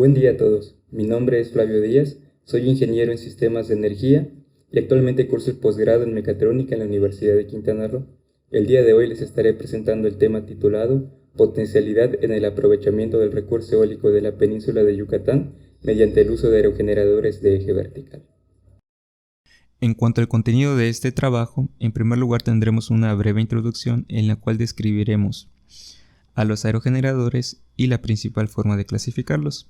Buen día a todos, mi nombre es Flavio Díaz, soy ingeniero en sistemas de energía y actualmente curso el posgrado en mecatrónica en la Universidad de Quintana Roo. El día de hoy les estaré presentando el tema titulado Potencialidad en el aprovechamiento del recurso eólico de la península de Yucatán mediante el uso de aerogeneradores de eje vertical. En cuanto al contenido de este trabajo, en primer lugar tendremos una breve introducción en la cual describiremos a los aerogeneradores y la principal forma de clasificarlos.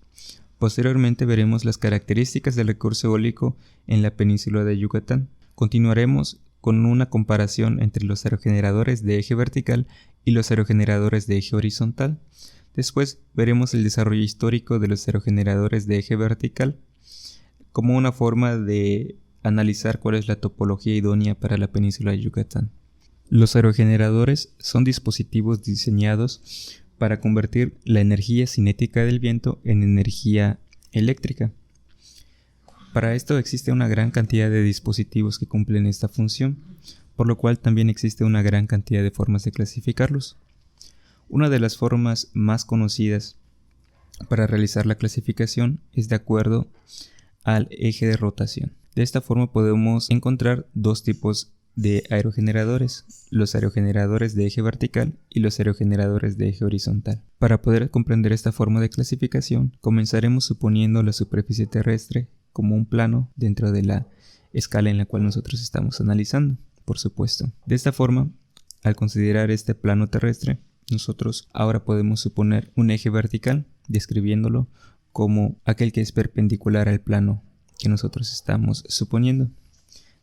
Posteriormente veremos las características del recurso eólico en la península de Yucatán. Continuaremos con una comparación entre los aerogeneradores de eje vertical y los aerogeneradores de eje horizontal. Después veremos el desarrollo histórico de los aerogeneradores de eje vertical como una forma de analizar cuál es la topología idónea para la península de Yucatán. Los aerogeneradores son dispositivos diseñados para convertir la energía cinética del viento en energía eléctrica. Para esto existe una gran cantidad de dispositivos que cumplen esta función, por lo cual también existe una gran cantidad de formas de clasificarlos. Una de las formas más conocidas para realizar la clasificación es de acuerdo al eje de rotación. De esta forma podemos encontrar dos tipos de aerogeneradores, los aerogeneradores de eje vertical y los aerogeneradores de eje horizontal. Para poder comprender esta forma de clasificación, comenzaremos suponiendo la superficie terrestre como un plano dentro de la escala en la cual nosotros estamos analizando, por supuesto. De esta forma, al considerar este plano terrestre, nosotros ahora podemos suponer un eje vertical, describiéndolo como aquel que es perpendicular al plano que nosotros estamos suponiendo.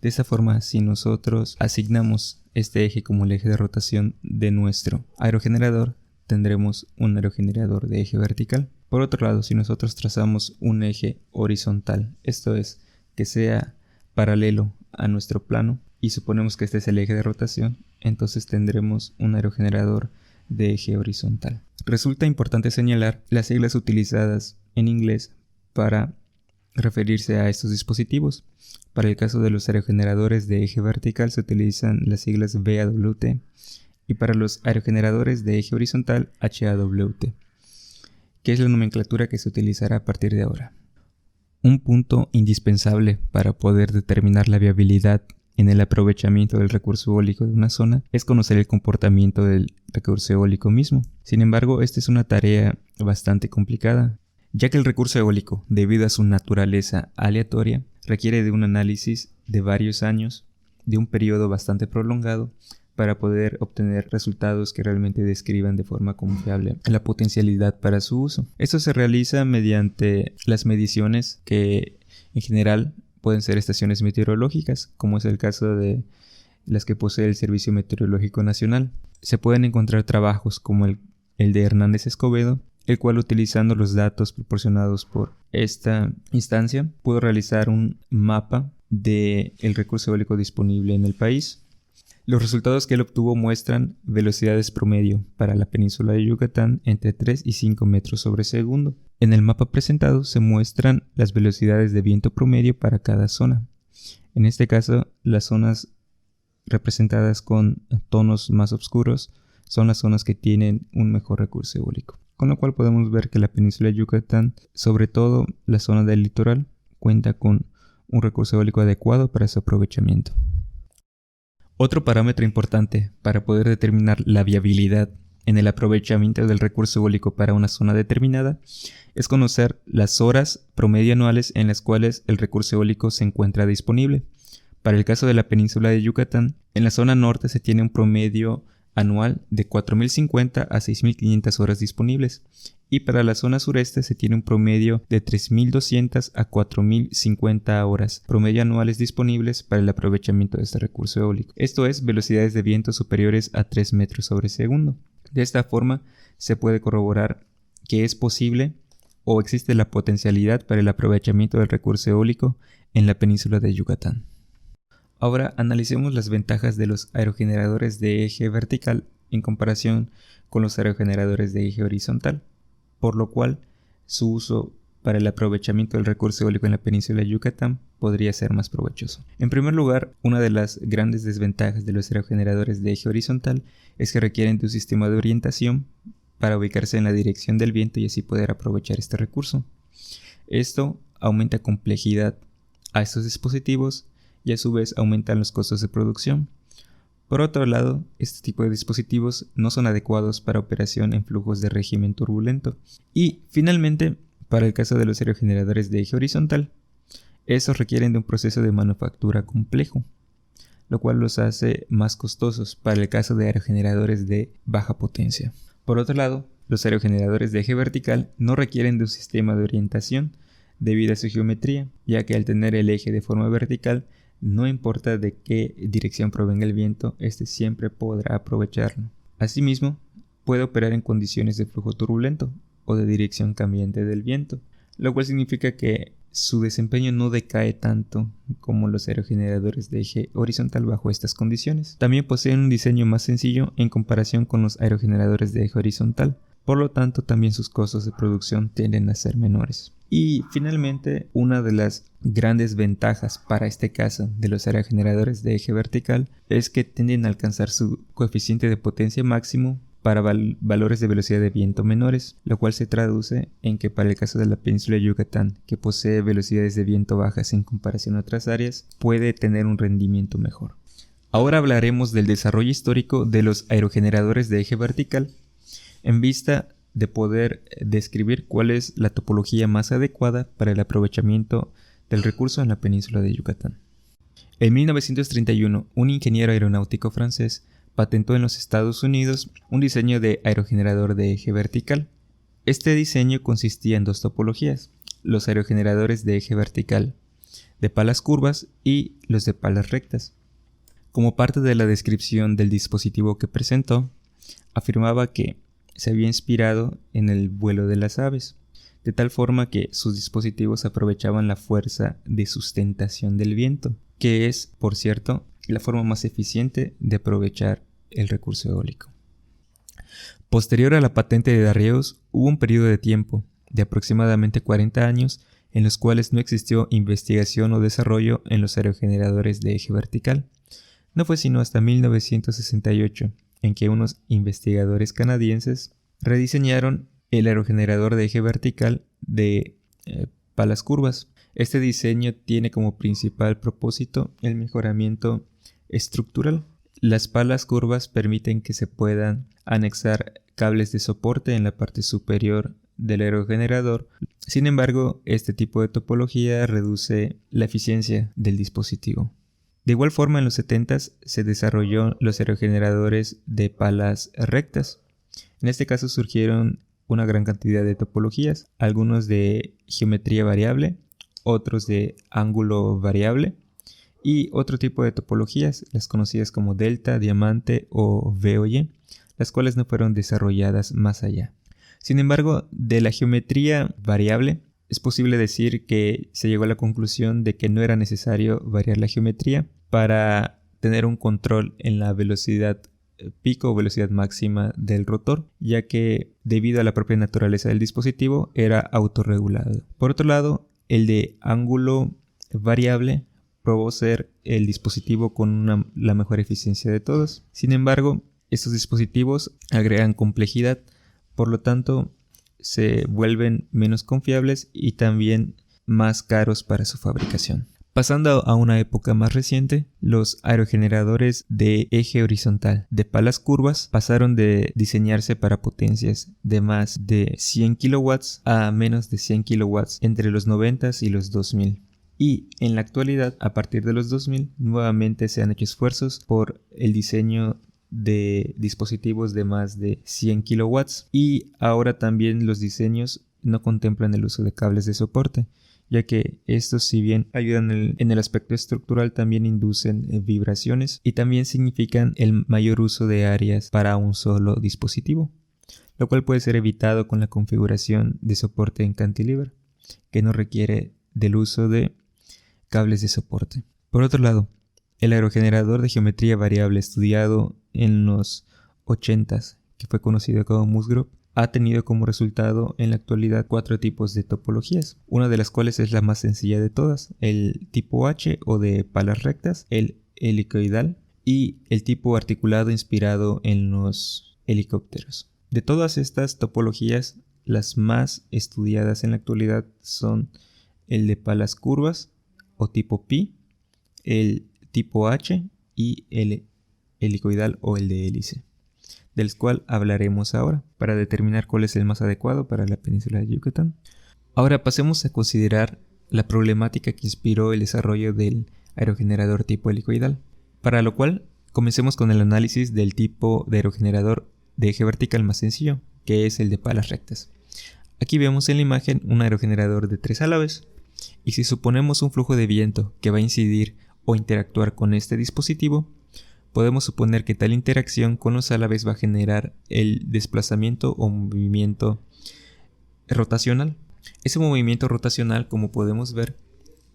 De esta forma, si nosotros asignamos este eje como el eje de rotación de nuestro aerogenerador, tendremos un aerogenerador de eje vertical. Por otro lado, si nosotros trazamos un eje horizontal, esto es, que sea paralelo a nuestro plano, y suponemos que este es el eje de rotación, entonces tendremos un aerogenerador de eje horizontal. Resulta importante señalar las siglas utilizadas en inglés para referirse a estos dispositivos. Para el caso de los aerogeneradores de eje vertical se utilizan las siglas VAWT y para los aerogeneradores de eje horizontal HAWT, que es la nomenclatura que se utilizará a partir de ahora. Un punto indispensable para poder determinar la viabilidad en el aprovechamiento del recurso eólico de una zona es conocer el comportamiento del recurso eólico mismo. Sin embargo, esta es una tarea bastante complicada, ya que el recurso eólico, debido a su naturaleza aleatoria, requiere de un análisis de varios años, de un periodo bastante prolongado, para poder obtener resultados que realmente describan de forma confiable la potencialidad para su uso. Esto se realiza mediante las mediciones que en general pueden ser estaciones meteorológicas, como es el caso de las que posee el Servicio Meteorológico Nacional. Se pueden encontrar trabajos como el de Hernández Escobedo, el cual, utilizando los datos proporcionados por esta instancia, pudo realizar un mapa del recurso eólico disponible en el país. Los resultados que él obtuvo muestran velocidades promedio para la península de Yucatán entre 3 y 5 metros sobre segundo. En el mapa presentado se muestran las velocidades de viento promedio para cada zona. En este caso, las zonas representadas con tonos más oscuros son las zonas que tienen un mejor recurso eólico. Con lo cual podemos ver que la península de Yucatán, sobre todo la zona del litoral, cuenta con un recurso eólico adecuado para su aprovechamiento. Otro parámetro importante para poder determinar la viabilidad en el aprovechamiento del recurso eólico para una zona determinada es conocer las horas promedio anuales en las cuales el recurso eólico se encuentra disponible. Para el caso de la península de Yucatán, en la zona norte se tiene un promedio anual de 4.050 a 6.500 horas disponibles, y para la zona sureste se tiene un promedio de 3.200 a 4.050 horas promedio anuales disponibles para el aprovechamiento de este recurso eólico. Esto es, velocidades de viento superiores a 3 metros sobre segundo. De esta forma se puede corroborar que es posible o existe la potencialidad para el aprovechamiento del recurso eólico en la península de Yucatán. Ahora analicemos las ventajas de los aerogeneradores de eje vertical en comparación con los aerogeneradores de eje horizontal, por lo cual su uso para el aprovechamiento del recurso eólico en la península de Yucatán podría ser más provechoso. En primer lugar, una de las grandes desventajas de los aerogeneradores de eje horizontal es que requieren de un sistema de orientación para ubicarse en la dirección del viento y así poder aprovechar este recurso. Esto aumenta complejidad a estos dispositivos y a su vez aumentan los costos de producción. Por otro lado, este tipo de dispositivos no son adecuados para operación en flujos de régimen turbulento. Y finalmente, para el caso de los aerogeneradores de eje horizontal, estos requieren de un proceso de manufactura complejo, lo cual los hace más costosos para el caso de aerogeneradores de baja potencia. Por otro lado, los aerogeneradores de eje vertical no requieren de un sistema de orientación debido a su geometría, ya que al tener el eje de forma vertical, no importa de qué dirección provenga el viento, este siempre podrá aprovecharlo. Asimismo, puede operar en condiciones de flujo turbulento o de dirección cambiante del viento, lo cual significa que su desempeño no decae tanto como los aerogeneradores de eje horizontal bajo estas condiciones. También poseen un diseño más sencillo en comparación con los aerogeneradores de eje horizontal, por lo tanto también sus costos de producción tienden a ser menores. Y finalmente, una de las grandes ventajas para este caso de los aerogeneradores de eje vertical es que tienden a alcanzar su coeficiente de potencia máximo para valores de velocidad de viento menores, lo cual se traduce en que para el caso de la península de Yucatán, que posee velocidades de viento bajas en comparación a otras áreas, puede tener un rendimiento mejor. Ahora hablaremos del desarrollo histórico de los aerogeneradores de eje vertical, en vista de poder describir cuál es la topología más adecuada para el aprovechamiento del recurso en la península de Yucatán. En 1931, un ingeniero aeronáutico francés patentó en los Estados Unidos un diseño de aerogenerador de eje vertical. Este diseño consistía en dos topologías: los aerogeneradores de eje vertical de palas curvas y los de palas rectas. Como parte de la descripción del dispositivo que presentó, afirmaba que se había inspirado en el vuelo de las aves, de tal forma que sus dispositivos aprovechaban la fuerza de sustentación del viento, que es, por cierto, la forma más eficiente de aprovechar el recurso eólico. Posterior a la patente de Darreus, hubo un periodo de tiempo de aproximadamente 40 años en los cuales no existió investigación o desarrollo en los aerogeneradores de eje vertical. No fue sino hasta 1968 en que unos investigadores canadienses rediseñaron el aerogenerador de eje vertical de palas curvas. Este diseño tiene como principal propósito el mejoramiento estructural. Las palas curvas permiten que se puedan anexar cables de soporte en la parte superior del aerogenerador. Sin embargo, este tipo de topología reduce la eficiencia del dispositivo. De igual forma, en los 70s se desarrolló los aerogeneradores de palas rectas. En este caso surgieron una gran cantidad de topologías, algunos de geometría variable, otros de ángulo variable y otro tipo de topologías, las conocidas como delta, diamante o V o Y, las cuales no fueron desarrolladas más allá. Sin embargo, de la geometría variable, es posible decir que se llegó a la conclusión de que no era necesario variar la geometría para tener un control en la velocidad pico o velocidad máxima del rotor, ya que debido a la propia naturaleza del dispositivo era autorregulado. Por otro lado, el de ángulo variable probó ser el dispositivo con la mejor eficiencia de todos. Sin embargo, estos dispositivos agregan complejidad, por lo tanto se vuelven menos confiables y también más caros para su fabricación. Pasando a una época más reciente, los aerogeneradores de eje horizontal de palas curvas pasaron de diseñarse para potencias de más de 100 kW a menos de 100 kW entre los 90s y los 2000. Y en la actualidad, a partir de los 2000, nuevamente se han hecho esfuerzos por el diseño de dispositivos de más de 100 kW y ahora también los diseños no contemplan el uso de cables de soporte, ya que estos, si bien ayudan en el aspecto estructural, también inducen vibraciones y también significan el mayor uso de áreas para un solo dispositivo, lo cual puede ser evitado con la configuración de soporte en cantilever, que no requiere del uso de cables de soporte. Por otro lado, el aerogenerador de geometría variable estudiado en los 80s, que fue conocido como Musgrove, ha tenido como resultado en la actualidad 4 tipos de topologías, una de las cuales es la más sencilla de todas, el tipo H o de palas rectas, el helicoidal y el tipo articulado inspirado en los helicópteros. De todas estas topologías, las más estudiadas en la actualidad son el de palas curvas o tipo pi, el tipo H y el helicoidal o el de hélice, del cual hablaremos ahora para determinar cuál es el más adecuado para la península de Yucatán. Ahora pasemos a considerar la problemática que inspiró el desarrollo del aerogenerador tipo helicoidal, para lo cual comencemos con el análisis del tipo de aerogenerador de eje vertical más sencillo, que es el de palas rectas. Aquí vemos en la imagen un aerogenerador de 3 álabes, y si suponemos un flujo de viento que va a incidir o interactuar con este dispositivo, podemos suponer que tal interacción con los álabes va a generar el desplazamiento o movimiento rotacional. Ese movimiento rotacional, como podemos ver,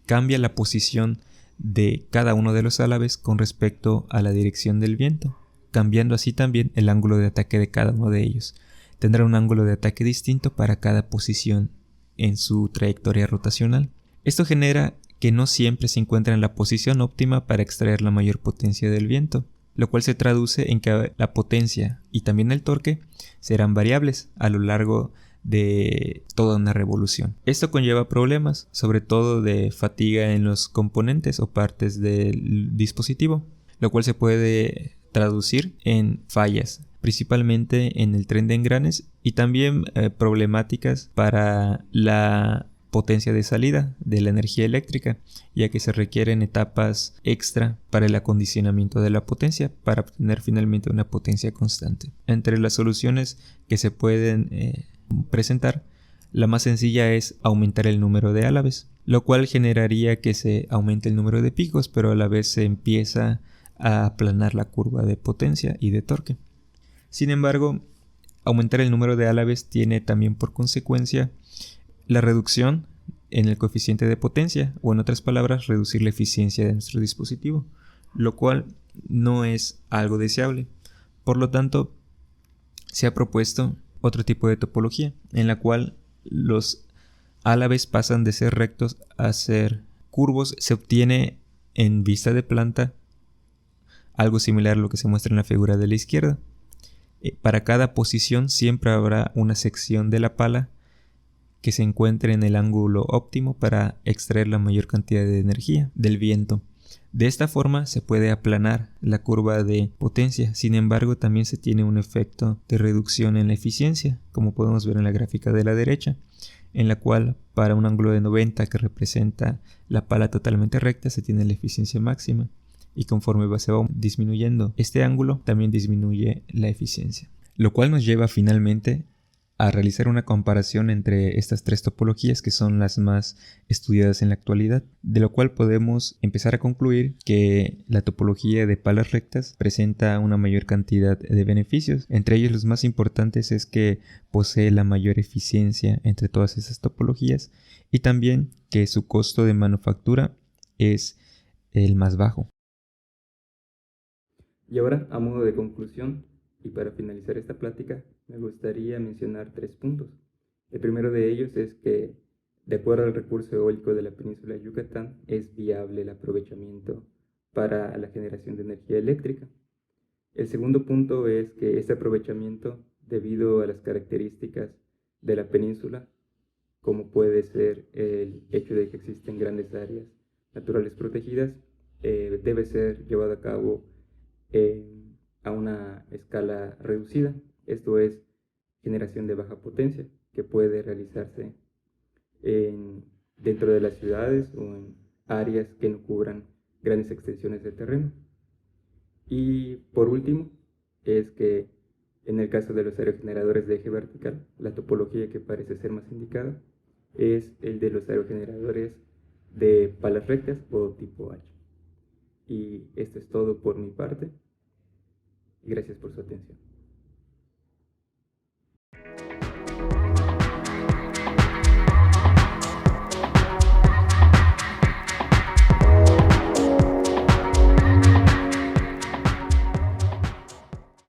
cambia la posición de cada uno de los álabes con respecto a la dirección del viento, cambiando así también el ángulo de ataque de cada uno de ellos. Tendrá un ángulo de ataque distinto para cada posición en su trayectoria rotacional. Esto genera que no siempre se encuentra en la posición óptima para extraer la mayor potencia del viento, lo cual se traduce en que la potencia y también el torque serán variables a lo largo de toda una revolución. Esto conlleva problemas, sobre todo de fatiga en los componentes o partes del dispositivo, lo cual se puede traducir en fallas, principalmente en el tren de engranes, y también problemáticas para la potencia de salida de la energía eléctrica, ya que se requieren etapas extra para el acondicionamiento de la potencia para obtener finalmente una potencia constante. Entre las soluciones que se pueden presentar, la más sencilla es aumentar el número de álabes, lo cual generaría que se aumente el número de picos, pero a la vez se empieza a aplanar la curva de potencia y de torque. Sin embargo, aumentar el número de álabes tiene también por consecuencia la reducción en el coeficiente de potencia, o en otras palabras, reducir la eficiencia de nuestro dispositivo, lo cual no es algo deseable. Por lo tanto, se ha propuesto otro tipo de topología, en la cual los álabes pasan de ser rectos a ser curvos. Se obtiene en vista de planta algo similar a lo que se muestra en la figura de la izquierda. Para cada posición siempre habrá una sección de la pala que se encuentre en el ángulo óptimo para extraer la mayor cantidad de energía del viento. De esta forma se puede aplanar la curva de potencia. Sin embargo, también se tiene un efecto de reducción en la eficiencia, como podemos ver en la gráfica de la derecha, en la cual para un ángulo de 90 que representa la pala totalmente recta se tiene la eficiencia máxima, y conforme se va disminuyendo este ángulo también disminuye la eficiencia, lo cual nos lleva finalmente a realizar una comparación entre estas tres topologías, que son las más estudiadas en la actualidad, de lo cual podemos empezar a concluir que la topología de palas rectas presenta una mayor cantidad de beneficios. Entre ellos, los más importantes es que posee la mayor eficiencia entre todas esas topologías, y también que su costo de manufactura es el más bajo. Y ahora, a modo de conclusión, y para finalizar esta plática, me gustaría mencionar 3 puntos. El primero de ellos es que, de acuerdo al recurso eólico de la península de Yucatán, es viable el aprovechamiento para la generación de energía eléctrica. El segundo punto es que este aprovechamiento, debido a las características de la península, como puede ser el hecho de que existen grandes áreas naturales protegidas, debe ser llevado a cabo a una escala reducida. Esto es generación de baja potencia, que puede realizarse dentro de las ciudades o en áreas que no cubran grandes extensiones de terreno. Y por último, es que en el caso de los aerogeneradores de eje vertical, la topología que parece ser más indicada es el de los aerogeneradores de palas rectas o tipo H. Y esto es todo por mi parte. Gracias por su atención.